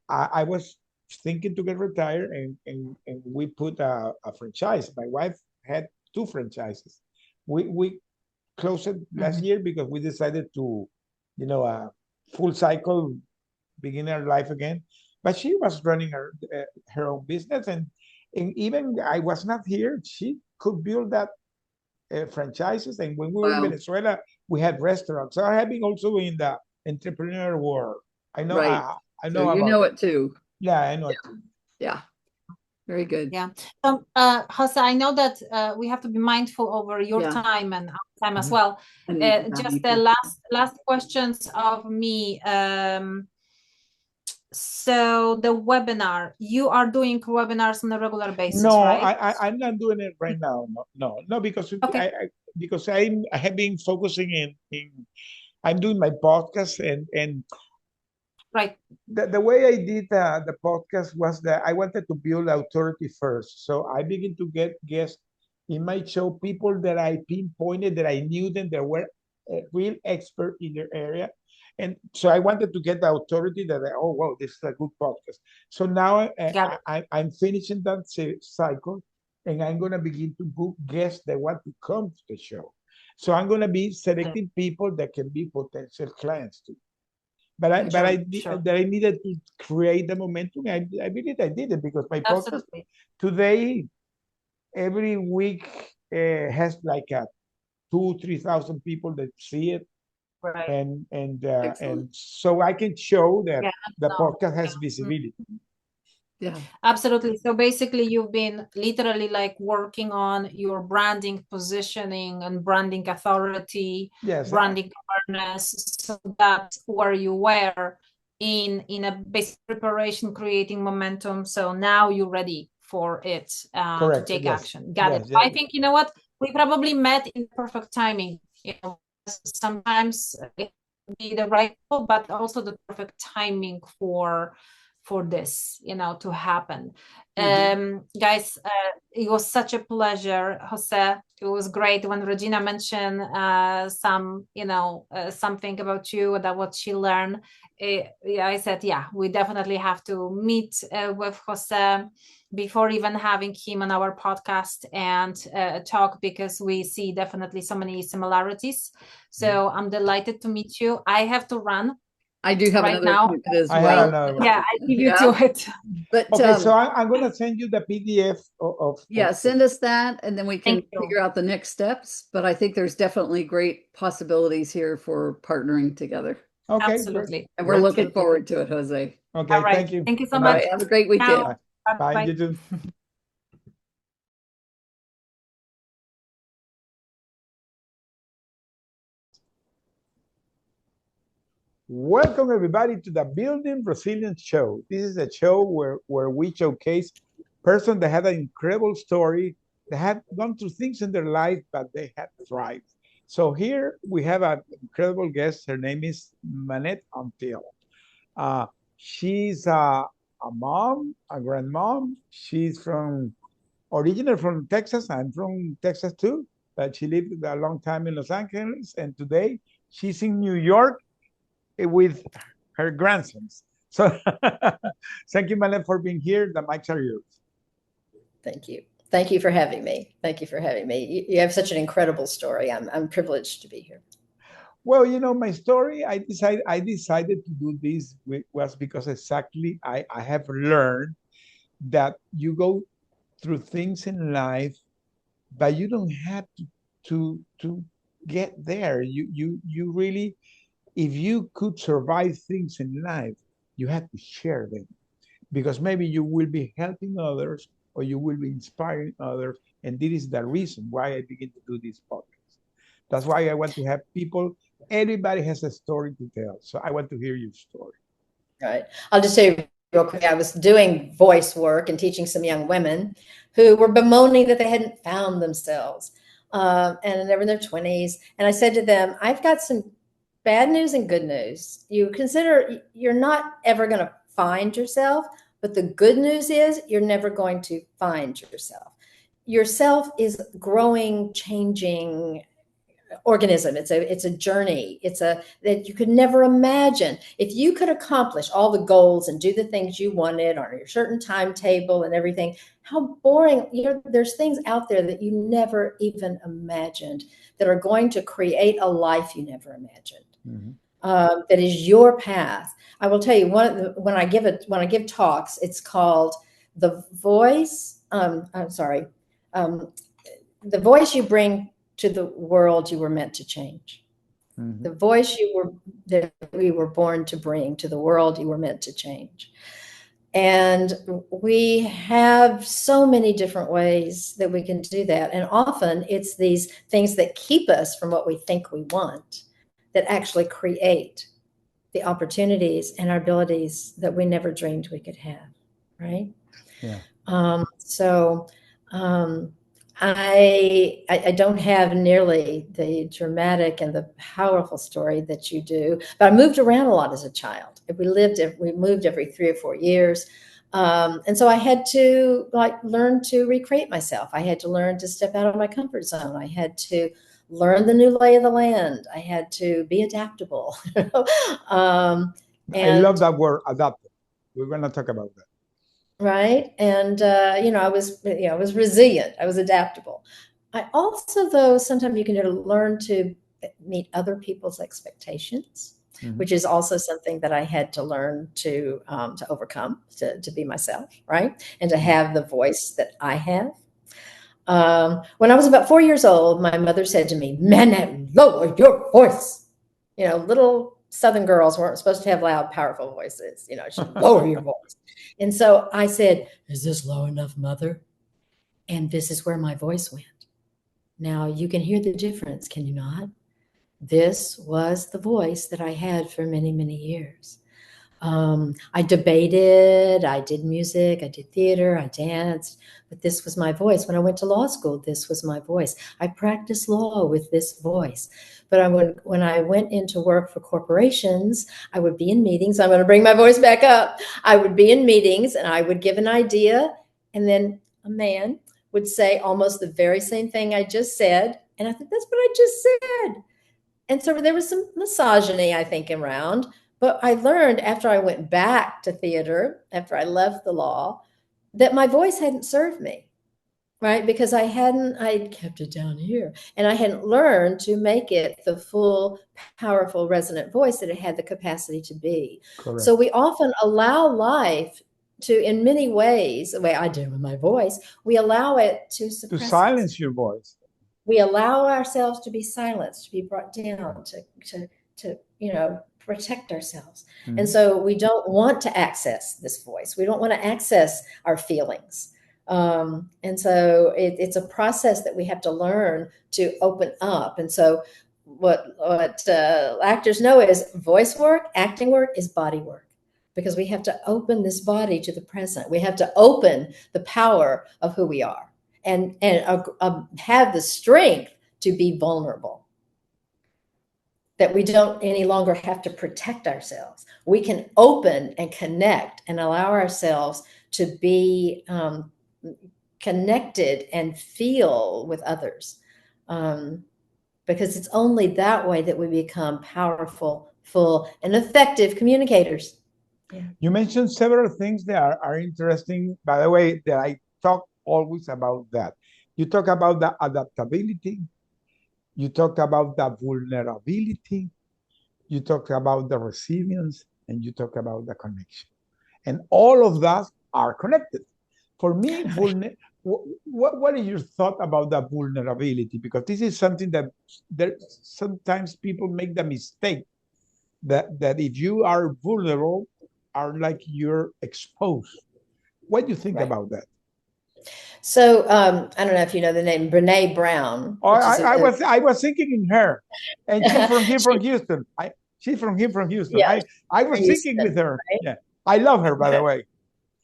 I was thinking to get retired, and we put a franchise. My wife had 2 franchises. We closed it last year because we decided to, full cycle, begin our life again. But she was running her own business, and even I was not here, she could build that franchises. And when we were in Wow. Venezuela, we had restaurants. So I have been also in the entrepreneur world. I know. Right. I know So you about know it. it too. Yeah, I know. Yeah. Very good. Yeah. Jose, I know that we have to be mindful over your Yeah. time and our time as well. And Just the last questions of me. So the webinar, you are doing webinars on a regular basis, No, right? I'm not doing it right now. No, because Okay. I have been focusing in I'm doing my podcast, and Right. the way I did the podcast was that I wanted to build authority first. So I began to get guests in my show, people that I pinpointed, that I knew them, that were a real expert in their area. And so I wanted to get the authority that, oh, wow, this is a good podcast. So now I'm finishing that cycle, and I'm going to begin to book guests that want to come to the show. So I'm going to be selecting people that can be potential clients too. But I needed to create the momentum. I believe I did it because my podcast today, every week, has like 2,000-3,000 people that see it, Right. and so I can show that the podcast has visibility. Yeah, absolutely. So basically, you've been literally like working on your branding, positioning, and branding authority, branding awareness, so that where you were in a basic preparation, creating momentum. So now you're ready for it to take action. Got it. I think, you know what, we probably met in perfect timing. Sometimes it can be the right, but also the perfect timing for this, to happen. Guys, it was such a pleasure, Jose. It was great when Regina mentioned something about you, that what she learned. I said, we definitely have to meet with Jose before even having him on our podcast and talk, because we see definitely so many similarities. So I'm delighted to meet you. I have to run. I do have another appointment as well. I leave you to it. But okay, so I'm going to send you the PDF of send us that, and then we can figure out the next steps. But I think there's definitely great possibilities here for partnering together. Okay, absolutely. And we're looking forward to it, Jose. Okay, all right. Thank you. Thank you so much. Have a great weekend. Bye. You too. Welcome everybody to the Building Resilience Show. This is a show where we showcase persons that had an incredible story, that had gone through things in their life, but they had thrived. So here we have an incredible guest. Her name is Manett Antill. She's a mom, a grandmom. She's originally from Texas. I'm from Texas too, but she lived a long time in Los Angeles, and today she's in New York with her grandsons. So thank you, Manett, for being here. The mics are yours. Thank you. Thank you for having me. Thank you for having me. You have such an incredible story. I'm privileged to be here. Well, my story, I decided to do this was because exactly I have learned that you go through things in life, but you don't have to get there. You really, if you could survive things in life, you have to share them, because maybe you will be helping others, or you will be inspiring others. And this is the reason why I begin to do this podcast. That's why I want to have people, everybody has a story to tell. So I want to hear your story. Right. I'll just say real quick, I was doing voice work and teaching some young women who were bemoaning that they hadn't found themselves. And they were in their 20s. And I said to them, I've got some bad news and good news. You consider you're not ever going to find yourself, but the good news is you're never going to find yourself. Yourself is growing, changing organism. It's a journey. That you could never imagine. If you could accomplish all the goals and do the things you wanted on your certain timetable and everything, how boring, there's things out there that you never even imagined that are going to create a life you never imagined. Mm-hmm. That is your path. I will tell you, when I give talks, it's called the voice. The voice you bring to the world you were meant to change. Mm-hmm. The voice that we were born to bring to the world you were meant to change. And we have so many different ways that we can do that. And often it's these things that keep us from what we think we want that actually create the opportunities and our abilities that we never dreamed we could have, right? Yeah. I don't have nearly the dramatic and the powerful story that you do, but I moved around a lot as a child. We moved every 3 or 4 years. And so I had to learn to recreate myself. I had to learn to step out of my comfort zone. I had to learn the new lay of the land. I had to be adaptable. I love that word, adaptable. We're going to talk about that. Right. And, I was resilient. I was adaptable. I also, though, sometimes you can learn to meet other people's expectations, mm-hmm. which is also something that I had to learn to overcome, to be myself. Right. And to have the voice that I have. When I was about 4 years old, my mother said to me, Manett, lower your voice. Little Southern girls weren't supposed to have loud, powerful voices. She should lower your voice. And so I said, is this low enough, Mother? And this is where my voice went. Now you can hear the difference, can you not? This was the voice that I had for many, many years. I debated, I did music, I did theater, I danced, but this was my voice. When I went to law school, this was my voice. I practiced law with this voice. But when I went into work for corporations, I would be in meetings. I'm going to bring my voice back up. I would be in meetings and I would give an idea. And then a man would say almost the very same thing I just said. And I think that's what I just said. And so there was some misogyny, I think, around. But I learned after I went back to theater, after I left the law, that my voice hadn't served me, right? Because I'd kept it down here and I hadn't learned to make it the full, powerful, resonant voice that it had the capacity to be. Correct. So we often allow life to, in many ways, the way I do with my voice, we allow it to suppress. To silence your voice. We allow ourselves to be silenced, to be brought down, to protect ourselves. Mm-hmm. And so we don't want to access this voice. We don't want to access our feelings. And so it's a process that we have to learn to open up. And so what actors know is voice work, acting work is body work, because we have to open this body to the present. We have to open the power of who we are and have the strength to be vulnerable. That we don't any longer have to protect ourselves. We can open and connect and allow ourselves to be connected and feel with others. Because it's only that way that we become powerful, full, and effective communicators. Yeah. You mentioned several things that are interesting, by the way, that I talk always about that. You talk about the adaptability. You talk about the vulnerability, you talk about the resilience, and you talk about the connection. And all of that are connected. For me, what is your thought about the vulnerability? Because this is something that sometimes people make the mistake that if you are vulnerable, are like you're exposed. What do you think about that? So I don't know if you know the name Brene Brown. Oh, I was thinking in her, and she's from here from Houston. She's from here from Houston. Yeah, I was thinking with her. Right? Yeah, I love her, by the way.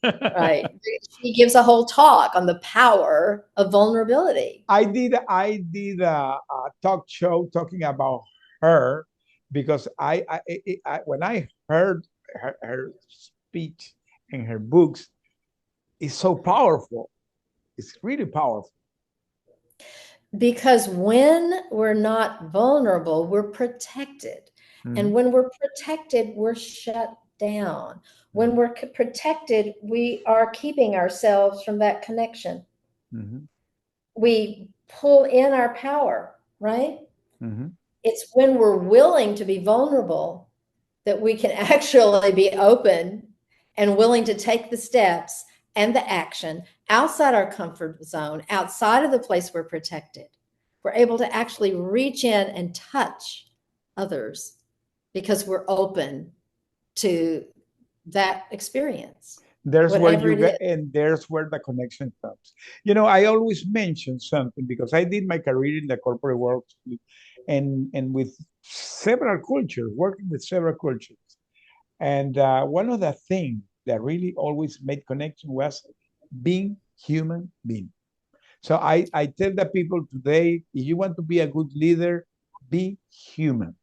Right. She gives a whole talk on the power of vulnerability. I did a talk show talking about her because when I heard her speech and her books, it's so powerful. It's really powerful. Because when we're not vulnerable, we're protected. Mm-hmm. And when we're protected, we're shut down. When we're protected, we are keeping ourselves from that connection. Mm-hmm. We pull in our power, right? Mm-hmm. It's when we're willing to be vulnerable that we can actually be open and willing to take the steps and the action outside our comfort zone, outside of the place we're protected. We're able to actually reach in and touch others because we're open to that experience. There's where you get, and there's where the connection comes. You know, I always mention something because I did my career in the corporate world and with several cultures, working with several cultures. And one of the things that really always made connection was being human being. So I tell the people today, if you want to be a good leader, be human.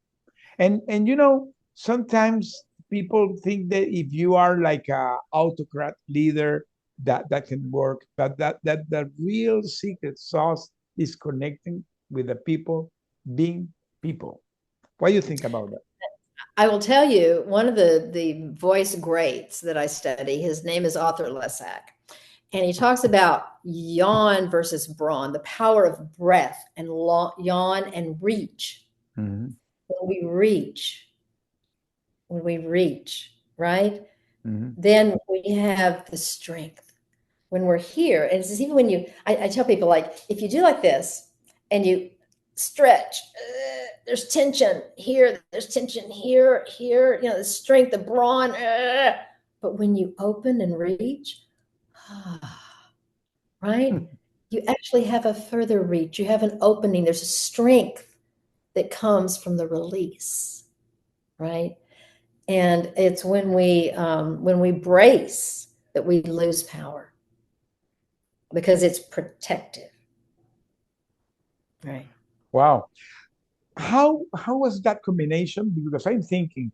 And you know, sometimes people think that if you are like a autocrat leader, that can work. But that the real secret sauce is connecting with the people, being people. What do you think about that? I will tell you, one of the voice greats that I study, his name is Arthur Lessac. And he talks about yawn versus brawn, the power of breath and yawn and reach. Mm-hmm. When we reach, right? Mm-hmm. Then we have the strength. When we're here, and it's even when I tell people, like, if you do like this and you stretch, there's tension here, there's tension here, you know, the strength, the brawn. But when you open and reach, right? You actually have a further reach. You have an opening. There's a strength that comes from the release, right? And it's when we brace that we lose power because it's protective, right? Wow. How was that combination? Because I'm thinking,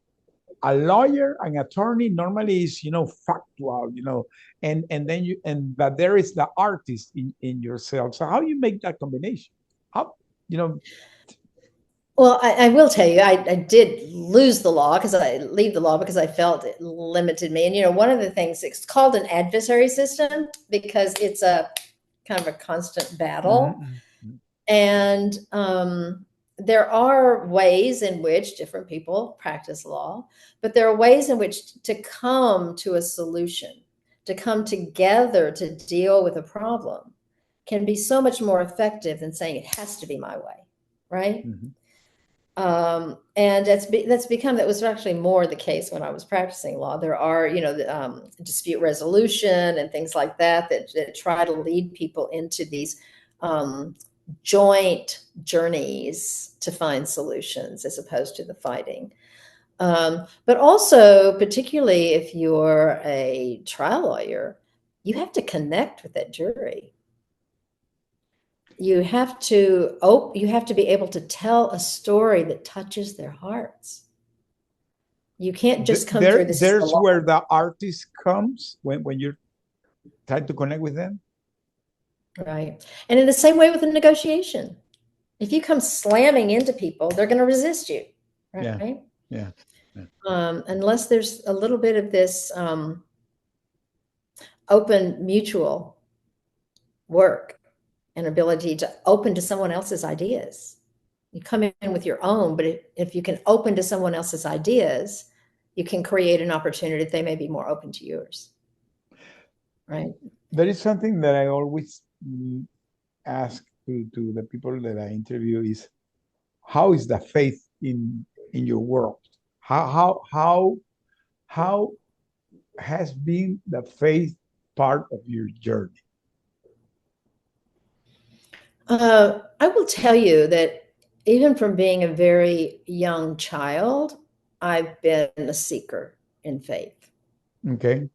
a lawyer and attorney normally is, you know, factual, you know, and then but there is the artist in yourself. So how you make that combination? How, you know? Well, I will tell you, I did leave the law because I felt it limited me. And, you know, one of the things, it's called an adversary system because it's a kind of a constant battle. Mm-hmm. And there are ways in which different people practice law, but there are ways in which to come to a solution, to come together to deal with a problem can be so much more effective than saying it has to be my way, right? Mm-hmm. And that was actually more the case when I was practicing law. There are, you know, dispute resolution and things like that try to lead people into these joint journeys to find solutions as opposed to the fighting. But also, particularly if you're a trial lawyer, you have to connect with that jury. You have to be able to tell a story that touches their hearts. You can't just come through this. There's where the artist comes when you're trying to connect with them. Right. And in the same way with a negotiation, if you come slamming into people, they're going to resist you. Right. Yeah. Unless there's a little bit of this open mutual work and ability to open to someone else's ideas. You come in with your own, but if you can open to someone else's ideas, you can create an opportunity that they may be more open to yours. Right. There is something that I always ask to the people that I interview is, how is the faith in your world? How has been the faith part of your journey? I will tell you that even from being a very young child, I've been a seeker in faith. Okay.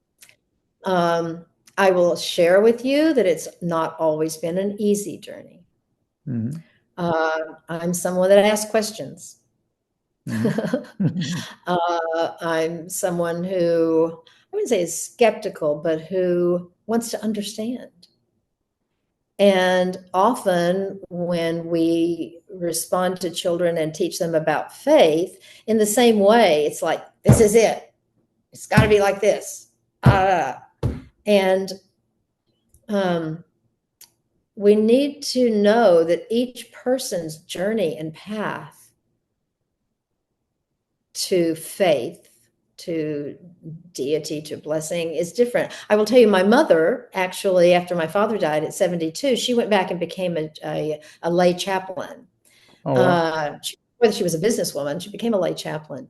I will share with you that it's not always been an easy journey. Mm-hmm. I'm someone that asks questions. Mm-hmm. I'm someone who, I wouldn't say is skeptical, but who wants to understand. And often when we respond to children and teach them about faith in the same way, it's like, this is it. It's got to be like this. And we need to know that each person's journey and path to faith, to deity, to blessing is different. I will tell you, my mother, actually, after my father died at 72, she went back and became a lay chaplain. Oh, wow. Whether she was a businesswoman, she became a lay chaplain.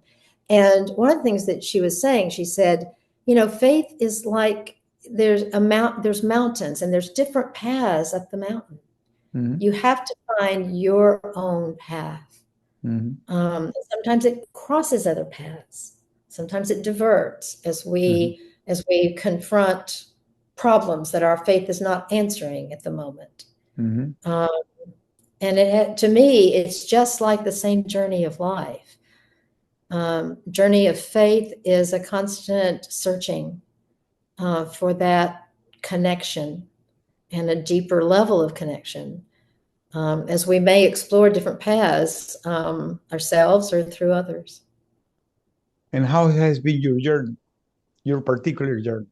And one of the things that she was saying, she said, you know, faith is like there's mountains and there's different paths up the mountain. Mm-hmm. You have to find your own path. Mm-hmm. Sometimes it crosses other paths. Sometimes it diverts as we confront problems that our faith is not answering at the moment. Mm-hmm. And to me, it's just like the same journey of life. Journey of faith is a constant searching for that connection and a deeper level of connection, as we may explore different paths ourselves or through others. And how has been your journey, your particular journey?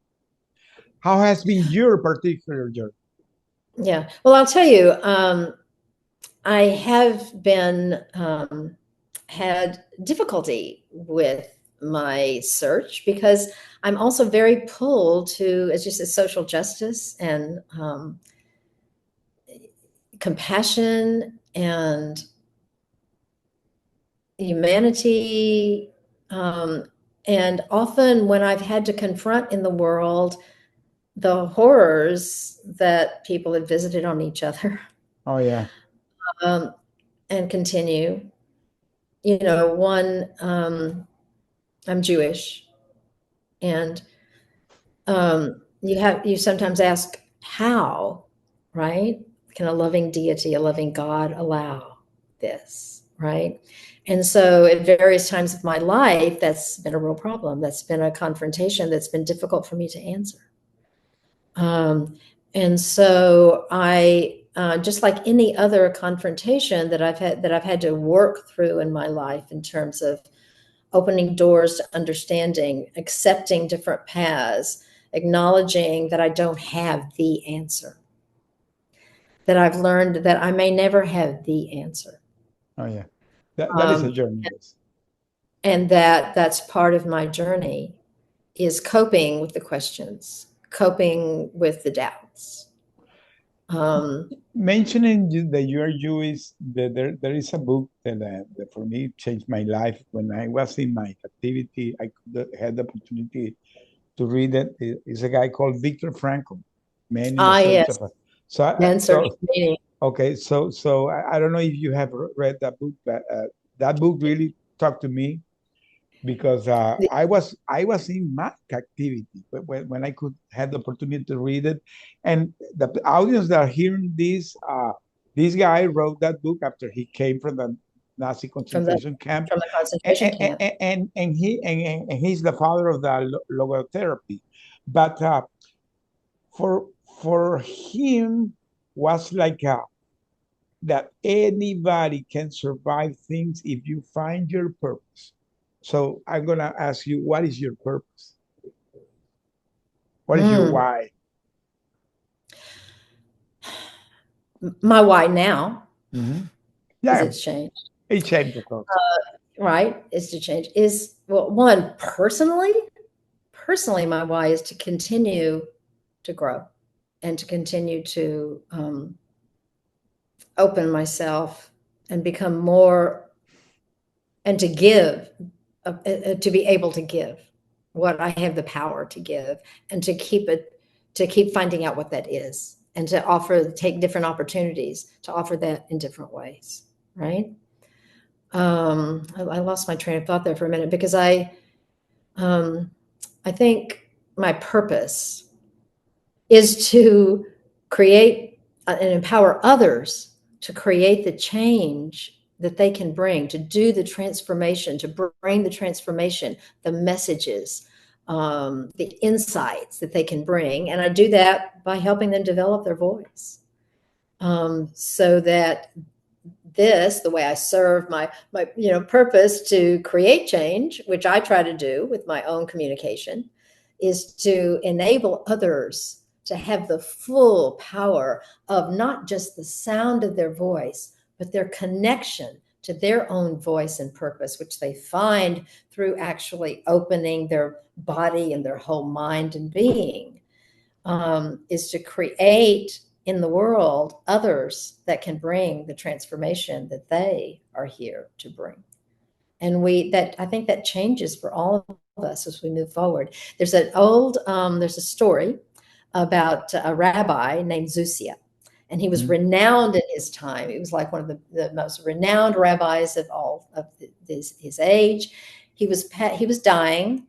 How has been your particular journey? Yeah, well, I'll tell you, I have been had difficulty with my search because I'm also very pulled to, as you said, social justice and compassion and humanity. And often when I've had to confront in the world the horrors that people had visited on each other. Oh, yeah. And continue, you know, I'm Jewish, and you sometimes ask how, right? Can a loving deity, a loving God allow this, right? And so at various times of my life, that's been a real problem. That's been a confrontation that's been difficult for me to answer. And so I, just like any other confrontation that I've had to work through in my life in terms of opening doors to understanding, accepting different paths, acknowledging that I don't have the answer, that I've learned that I may never have the answer. Oh, yeah. That is a journey. And that's part of my journey is coping with the questions, coping with the doubts. Mentioning that you are Jewish, there is a book that for me changed my life. When I was in my captivity, I had the opportunity to read it. It's a guy called Viktor Frankl, Man in the Search of a... Okay, so I don't know if you have read that book, but that book really talked to me because I was in my captivity when I had the opportunity to read it, and the audience that are hearing this guy wrote that book after he came from the Nazi concentration camp, from the concentration camp, and he's the father of the logotherapy, but for him was like that anybody can survive things if you find your purpose. So I'm going to ask you, what is your purpose? What is your why? My why now, yeah, it's changed. It changed, of course. Right, is to change. Is, well, one, personally, my why is to continue to grow and to continue to open myself and become more, and to give, to be able to give what I have the power to give, and to keep finding out what that is. and to take different opportunities to offer that in different ways, right? I lost my train of thought there for a minute because I think my purpose is to create and empower others to create the change that they can bring, to do the transformation, to bring the transformation, the messages, the insights that they can bring. And I do that by helping them develop their voice, so that the way I serve my purpose to create change, which I try to do with my own communication, is to enable others to have the full power of not just the sound of their voice, but their connection to their own voice and purpose, which they find through actually opening their body and their whole mind and being, is to create in the world others that can bring the transformation that they are here to bring. And I think that changes for all of us as we move forward. There's a story about a rabbi named Zusia, and he was renowned in his time. He was like one of the most renowned rabbis of all of his age. He was dying,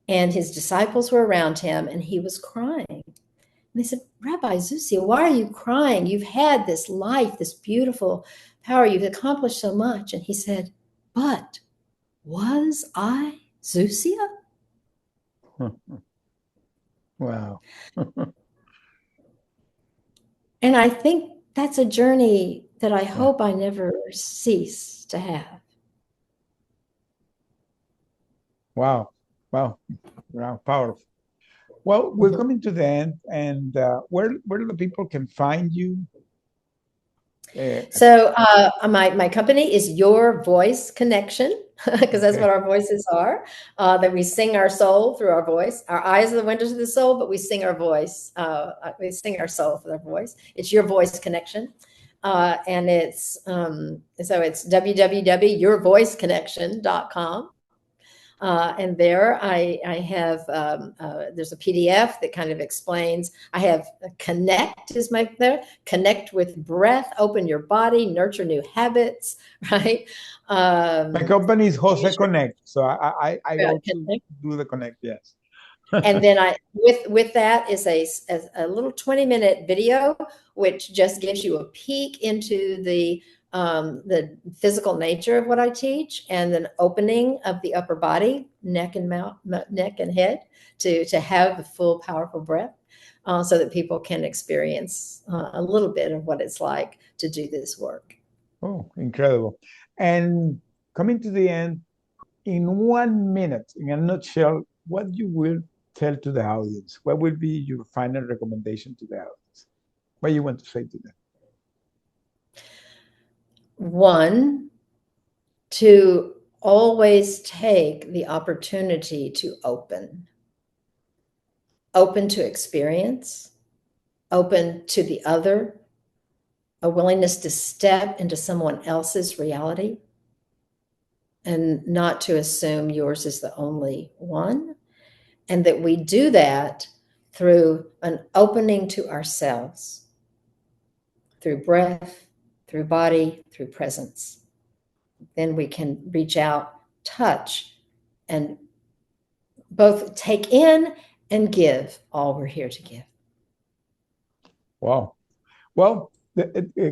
and his disciples were around him, and he was crying. And they said, "Rabbi Zusia, why are you crying? You've had this life, this beautiful power. You've accomplished so much." And he said, "But was I Zusia?" Wow. And I think that's a journey that I hope I never cease to have. Wow. Powerful. Well, we're coming to the end, and where the people can find you? So my company is Your Voice Connection, because that's what our voices are, that we sing our soul through our voice. Our eyes are the windows of the soul, but we sing our voice. We sing our soul with our voice. It's Your Voice Connection. And it's www.yourvoiceconnection.com. And there I have, there's a PDF that kind of explains, I have Connect is Connect with breath, open your body, nurture new habits, right? My company is Jose Connect. So I also do the Connect, yes. And then with that is a little 20-minute video, which just gives you a peek into the physical nature of what I teach, and then opening of the upper body, neck and mouth, neck and head, to have the full powerful breath, so that people can experience a little bit of what it's like to do this work. Oh, incredible. And coming to the end, in 1 minute, in a nutshell, what you will tell to the audience? What will be your final recommendation to the audience? What you want to say to them? One, to always take the opportunity to open to experience, open to the other, a willingness to step into someone else's reality, and not to assume yours is the only one. And that we do that through an opening to ourselves, through breath, through body, through presence. Then we can reach out, touch, and both take in and give all we're here to give. Wow. Well,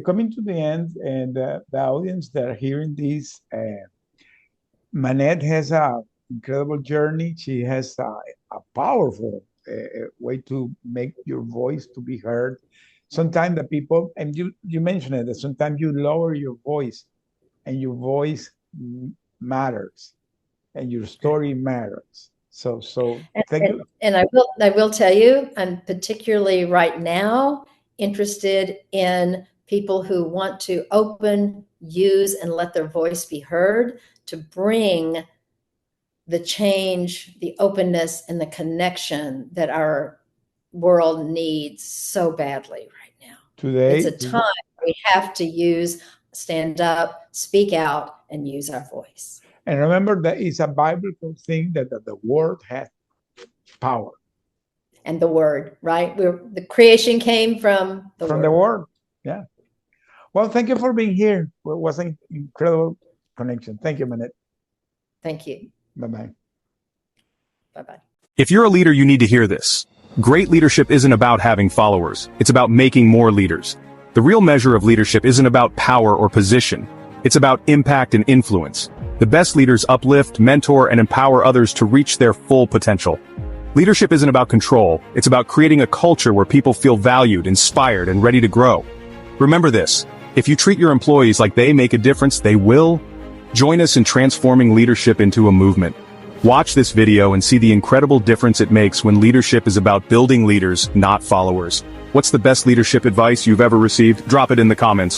coming to the end, and the audience that are hearing this, Manett has an incredible journey. She has a powerful way to make your voice to be heard. Sometimes the people, and you mentioned it, that sometimes you lower your voice, and your voice matters, and your story matters. So thank you. And I will tell you, I'm particularly right now interested in people who want to open, use, and let their voice be heard to bring the change, the openness, and the connection that our world needs so badly right now. Today, it's a time we have to stand up, speak out, and use our voice. And remember that it's a biblical thing that the word has power. and the word, right? The creation came from the word. Yeah. Well, thank you for being here. It was an incredible connection. Thank you, Manett. Thank you. Bye-bye. Bye-bye. If you're a leader, you need to hear this. Great leadership isn't about having followers. It's about making more leaders. The real measure of leadership isn't about power or position. It's about impact and influence. The best leaders uplift, mentor, and empower others to reach their full potential. Leadership isn't about control. It's about creating a culture where people feel valued, inspired, and ready to grow. Remember this. If you treat your employees like they make a difference, they will. Join us in transforming leadership into a movement. Watch this video and see the incredible difference it makes when leadership is about building leaders, not followers. What's the best leadership advice you've ever received? Drop it in the comments.